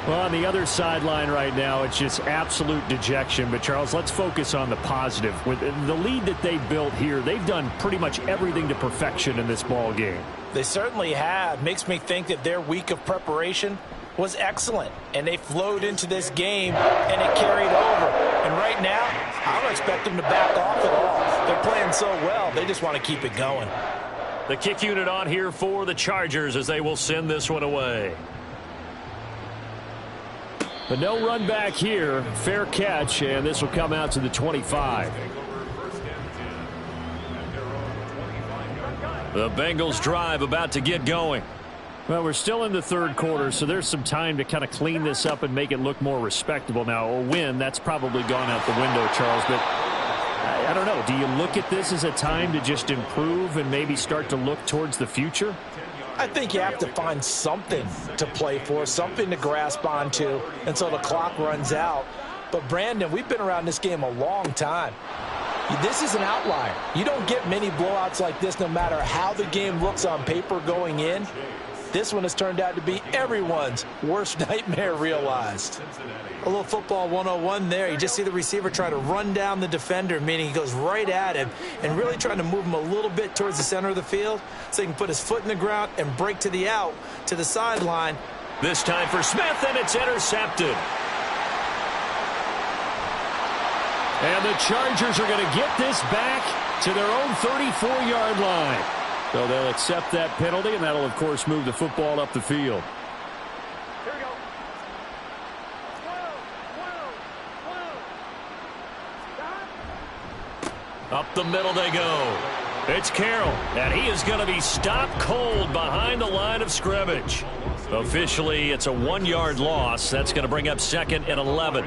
Well, on the other sideline right now, it's just absolute dejection. But, Charles, let's focus on the positive. With the lead that they built here, they've done pretty much everything to perfection in this ball game. They certainly have. Makes me think that their week of preparation was excellent, and they flowed into this game, and it carried over. And right now, I don't expect them to back off at all. They're playing so well, they just want to keep it going. The kick unit on here for the Chargers as they will send this one away. But no run back here. Fair catch, and this will come out to the 25. The Bengals drive about to get going. Well, we're still in the third quarter, so there's some time to kind of clean this up and make it look more respectable. Now, a win, that's probably gone out the window, Charles, but I don't know. Do you look at this as a time to just improve and maybe start to look towards the future? I think you have to find something to play for, something to grasp onto until the clock runs out. But, Brandon, we've been around this game a long time. This is an outlier. You don't get many blowouts like this no matter how the game looks on paper going in. This one has turned out to be everyone's worst nightmare realized. A little football 101 there. You just see the receiver try to run down the defender, meaning he goes right at him and really trying to move him a little bit towards the center of the field so he can put his foot in the ground and break to the out, to the sideline. This time for Smith, and it's intercepted. And the Chargers are going to get this back to their own 34-yard line. So they'll accept that penalty, and that'll, of course, move the football up the field. Here we go. Up the middle they go. It's Carroll, and he is going to be stopped cold behind the line of scrimmage. Officially, it's a 1-yard loss. That's going to bring up 2nd and 11.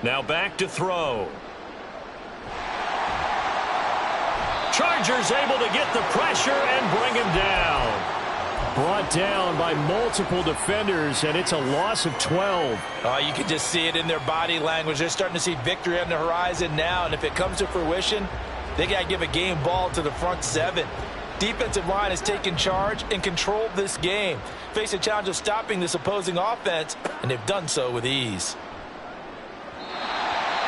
Now back to throw. Chargers able to get the pressure and bring him down. Brought down by multiple defenders, and it's a loss of 12. You can just see it in their body language. They're starting to see victory on the horizon now, and if it comes to fruition, they got to give a game ball to the front 7. Defensive line has taken charge and controlled this game. Face a challenge of stopping this opposing offense, and they've done so with ease.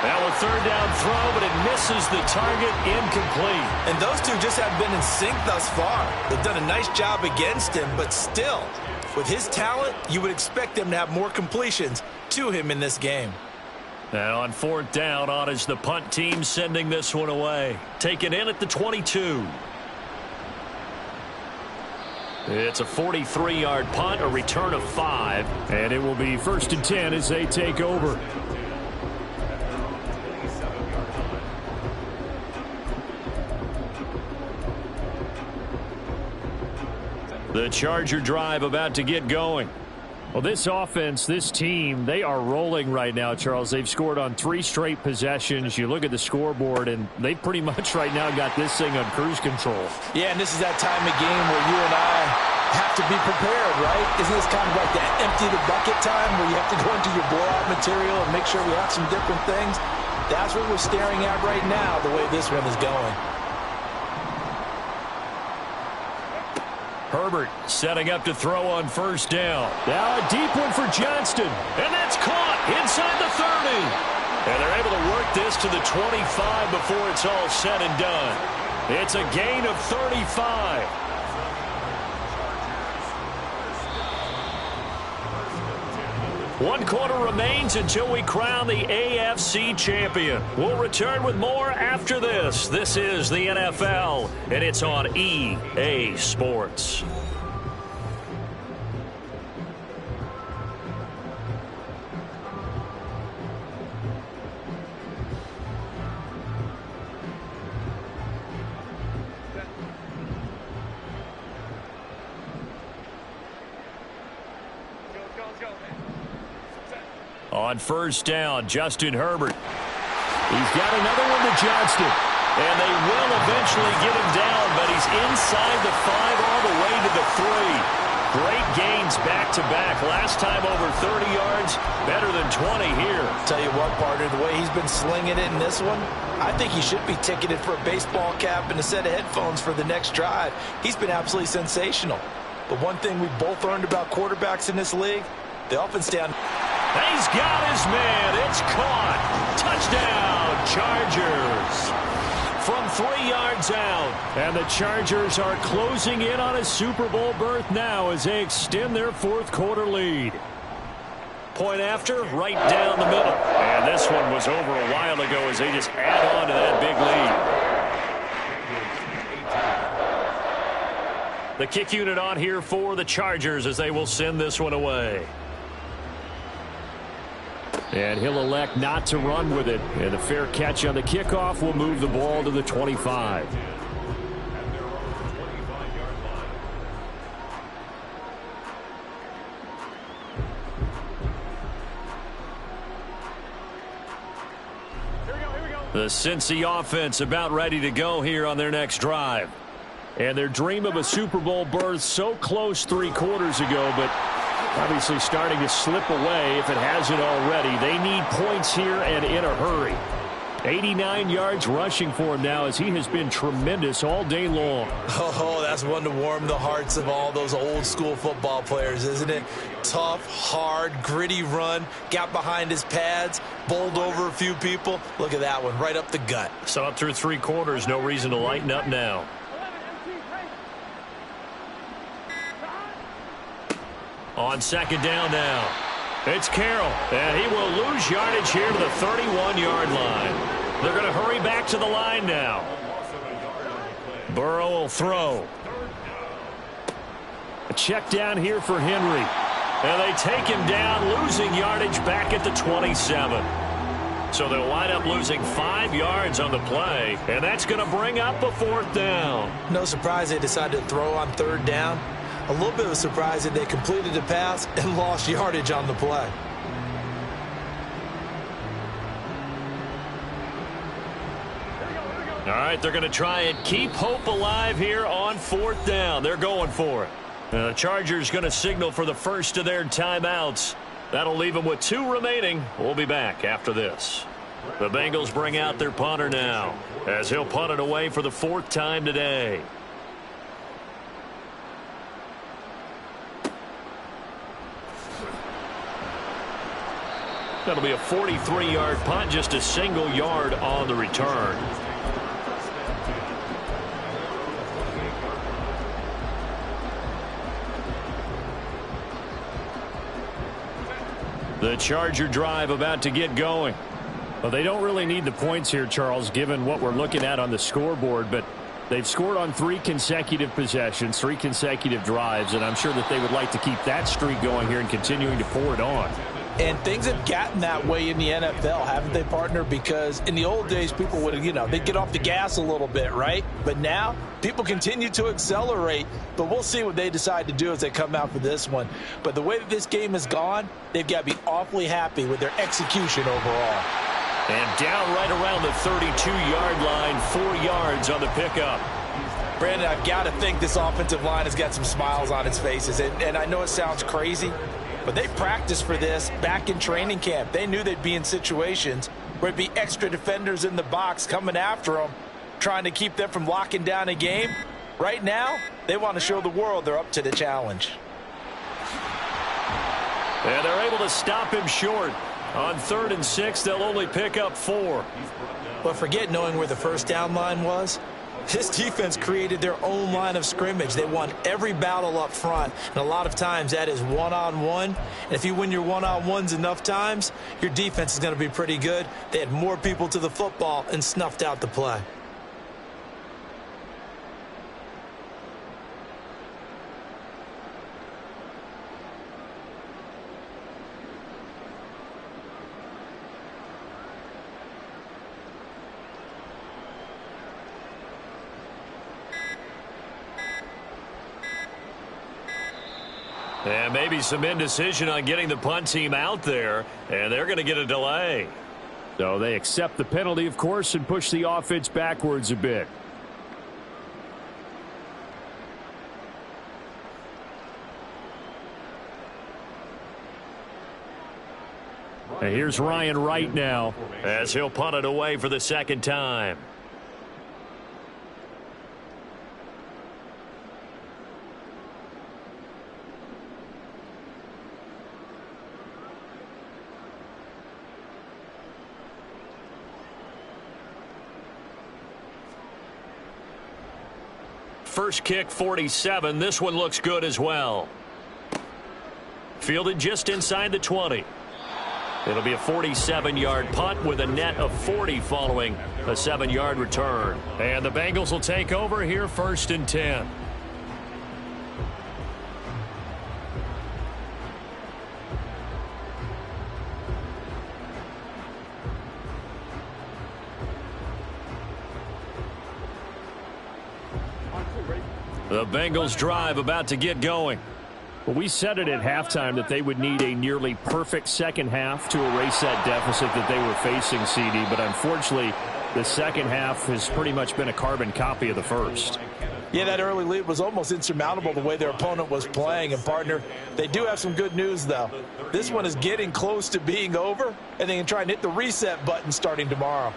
Now a 3rd down throw, but it misses the target, incomplete. And those two just haven't been in sync thus far. They've done a nice job against him, but still, with his talent, you would expect them to have more completions to him in this game. Now on 4th down, on is the punt team sending this one away. Taken in at the 22. It's a 43-yard punt, a return of 5. And it will be 1st and 10 as they take over. The Charger drive about to get going. Well, this offense, this team, they are rolling right now, Charles. They've scored on 3 straight possessions. You look at the scoreboard, and they pretty much right now got this thing on cruise control. Yeah, and this is that time of game where you and I have to be prepared, right? Isn't this kind of like that empty the bucket time where you have to go into your blowout material and make sure we have some different things? That's what we're staring at right now, the way this one is going. Herbert setting up to throw on 1st down. Now a deep one for Johnston. And that's caught inside the 30. And they're able to work this to the 25 before it's all said and done. It's a gain of 35. One quarter remains until we crown the AFC champion. We'll return with more after this. This is the NFL, and it's on EA Sports. On first down, Justin Herbert. He's got another one to Johnston. And they will eventually get him down, but he's inside the 5 all the way to the 3. Great gains back-to-back. Last time over 30 yards, better than 20 here. Tell you what, partner, the way he's been slinging it in this one, I think he should be ticketed for a baseball cap and a set of headphones for the next drive. He's been absolutely sensational. But one thing we both learned about quarterbacks in this league, they often stand. He's got his man. It's caught. Touchdown, Chargers. From 3 yards out. And the Chargers are closing in on a Super Bowl berth now as they extend their fourth quarter lead. Point after, right down the middle. And this one was over a while ago as they just add on to that big lead. The kick unit on here for the Chargers as they will send this one away. And he'll elect not to run with it. And the fair catch on the kickoff will move the ball to the 25. The Cincy offense about ready to go here on their next drive. And their dream of a Super Bowl berth so close 3 quarters ago, but obviously starting to slip away if it hasn't already. They need points here and in a hurry. 89 yards rushing for him now as he has been tremendous all day long. Oh, that's one to warm the hearts of all those old school football players, isn't it? Tough, hard, gritty run, got behind his pads, bowled over a few people. Look at that one, right up the gut. So up through 3 quarters, no reason to lighten up now. On second down now. It's Carroll, and he will lose yardage here to the 31-yard line. They're going to hurry back to the line now. Burrow will throw. A check down here for Henry. And they take him down, losing yardage back at the 27. So they'll wind up losing 5 yards on the play, and that's going to bring up a 4th down. No surprise they decided to throw on 3rd down. A little bit of a surprise that they completed the pass and lost yardage on the play. All right, they're going to try and keep hope alive here on 4th down. They're going for it. The Chargers going to signal for the first of their timeouts. That'll leave them with 2 remaining. We'll be back after this. The Bengals bring out their punter now as he'll punt it away for the 4th time today. That'll be a 43-yard punt, just a single yard on the return. The Charger drive about to get going. Well, they don't really need the points here, Charles, given what we're looking at on the scoreboard, but they've scored on 3 consecutive possessions, 3 consecutive drives, and I'm sure that they would like to keep that streak going here and continuing to pour it on. And things have gotten that way in the NFL, haven't they, partner? Because in the old days, people would, they'd get off the gas a little bit, right? But now, people continue to accelerate. But we'll see what they decide to do as they come out for this one. But the way that this game has gone, they've got to be awfully happy with their execution overall. And down right around the 32-yard line, 4 yards on the pickup. Brandon, I've got to think this offensive line has got some smiles on its faces. And I know it sounds crazy, but they practiced for this back in training camp. They knew they'd be in situations where there'd be extra defenders in the box coming after them, trying to keep them from locking down a game. Right now, they want to show the world they're up to the challenge. And they're able to stop him short. On 3rd and 6, they'll only pick up 4. But forget knowing where the first down line was. This defense created their own line of scrimmage. They won every battle up front, and a lot of times that is one-on-one. And if you win your one-on-ones enough times, your defense is going to be pretty good. They had more people to the football and snuffed out the play. And maybe some indecision on getting the punt team out there, and they're going to get a delay. So they accept the penalty, of course, and push the offense backwards a bit. And here's Ryan Wright now as he'll punt it away for the second time. First kick, 47. This one looks good as well. Fielded just inside the 20. It'll be a 47-yard punt with a net of 40 following a 7-yard return. And the Bengals will take over here, 1st and 10. The Bengals drive about to get going. Well, we said it at halftime that they would need a nearly perfect second half to erase that deficit that they were facing, CD. But unfortunately, the second half has pretty much been a carbon copy of the first. Yeah, that early lead was almost insurmountable the way their opponent was playing. And, partner, they do have some good news, though. This one is getting close to being over, and they can try and hit the reset button starting tomorrow.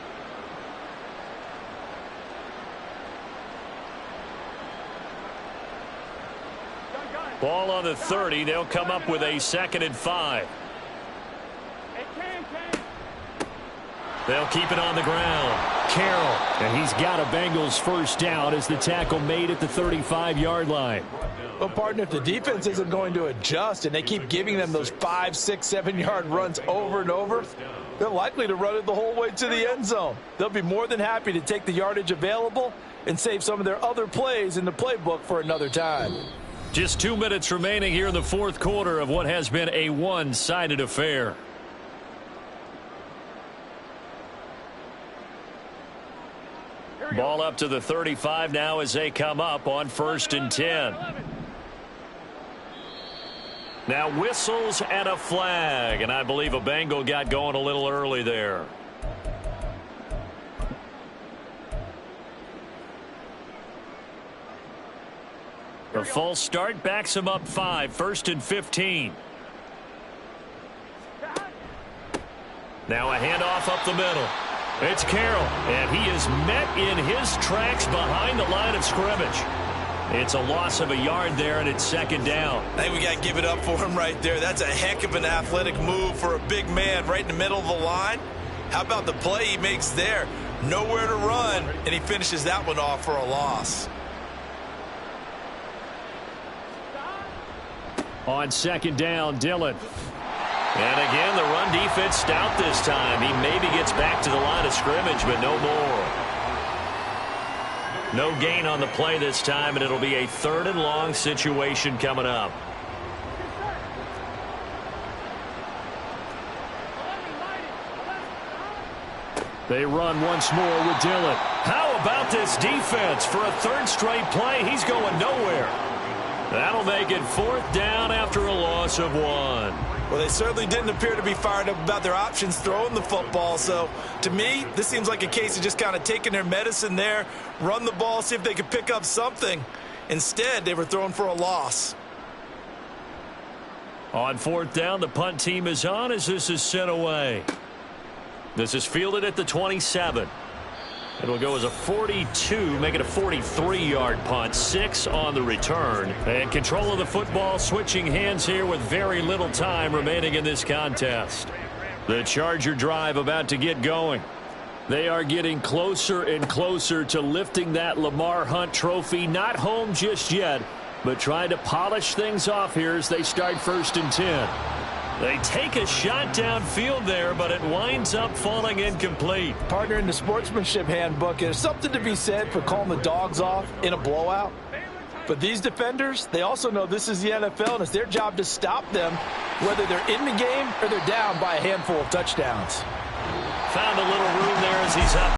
Ball on the 30. They'll come up with a 2nd and 5. They'll keep it on the ground. Carroll, and he's got a Bengals first down as the tackle made at the 35-yard line. Well, partner, if the defense isn't going to adjust and they keep giving them those 5, 6, 7-yard runs over and over, they're likely to run it the whole way to the end zone. They'll be more than happy to take the yardage available and save some of their other plays in the playbook for another time. Just 2 minutes remaining here in the 4th quarter of what has been a one-sided affair. Ball up to the 35 now as they come up on 1st and 10. Now whistles and a flag, and I believe a Bengal got going a little early there. The false start backs him up 5, 1st and 15. Now a handoff up the middle. It's Carroll, and he is met in his tracks behind the line of scrimmage. It's a loss of a yard there, and it's 2nd down. I think we got to give it up for him right there. That's a heck of an athletic move for a big man right in the middle of the line. How about the play he makes there? Nowhere to run, and he finishes that one off for a loss. On 2nd down, Dillon. And again, the run defense stout this time. He maybe gets back to the line of scrimmage, but no more. No gain on the play this time, and it'll be a 3rd and long situation coming up. They run once more with Dillon. How about this defense? For a 3rd straight play, he's going nowhere. That'll make it 4th down after a loss of 1. Well, they certainly didn't appear to be fired up about their options throwing the football. So, to me, this seems like a case of just kind of taking their medicine there, run the ball, see if they could pick up something. Instead, they were throwing for a loss. On 4th down, the punt team is on as this is sent away. This is fielded at the 27. It'll go as a 42, make it a 43-yard punt, 6 on the return. And control of the football switching hands here with very little time remaining in this contest. The Charger drive about to get going. They are getting closer and closer to lifting that Lamar Hunt trophy. Not home just yet, but trying to polish things off here as they start 1st and 10. They take a shot downfield there, but it winds up falling incomplete. Partner, in the sportsmanship handbook, there's something to be said for calling the dogs off in a blowout. But these defenders, they also know this is the NFL, and it's their job to stop them, whether they're in the game or they're down by a handful of touchdowns. Found a little room there as he's up.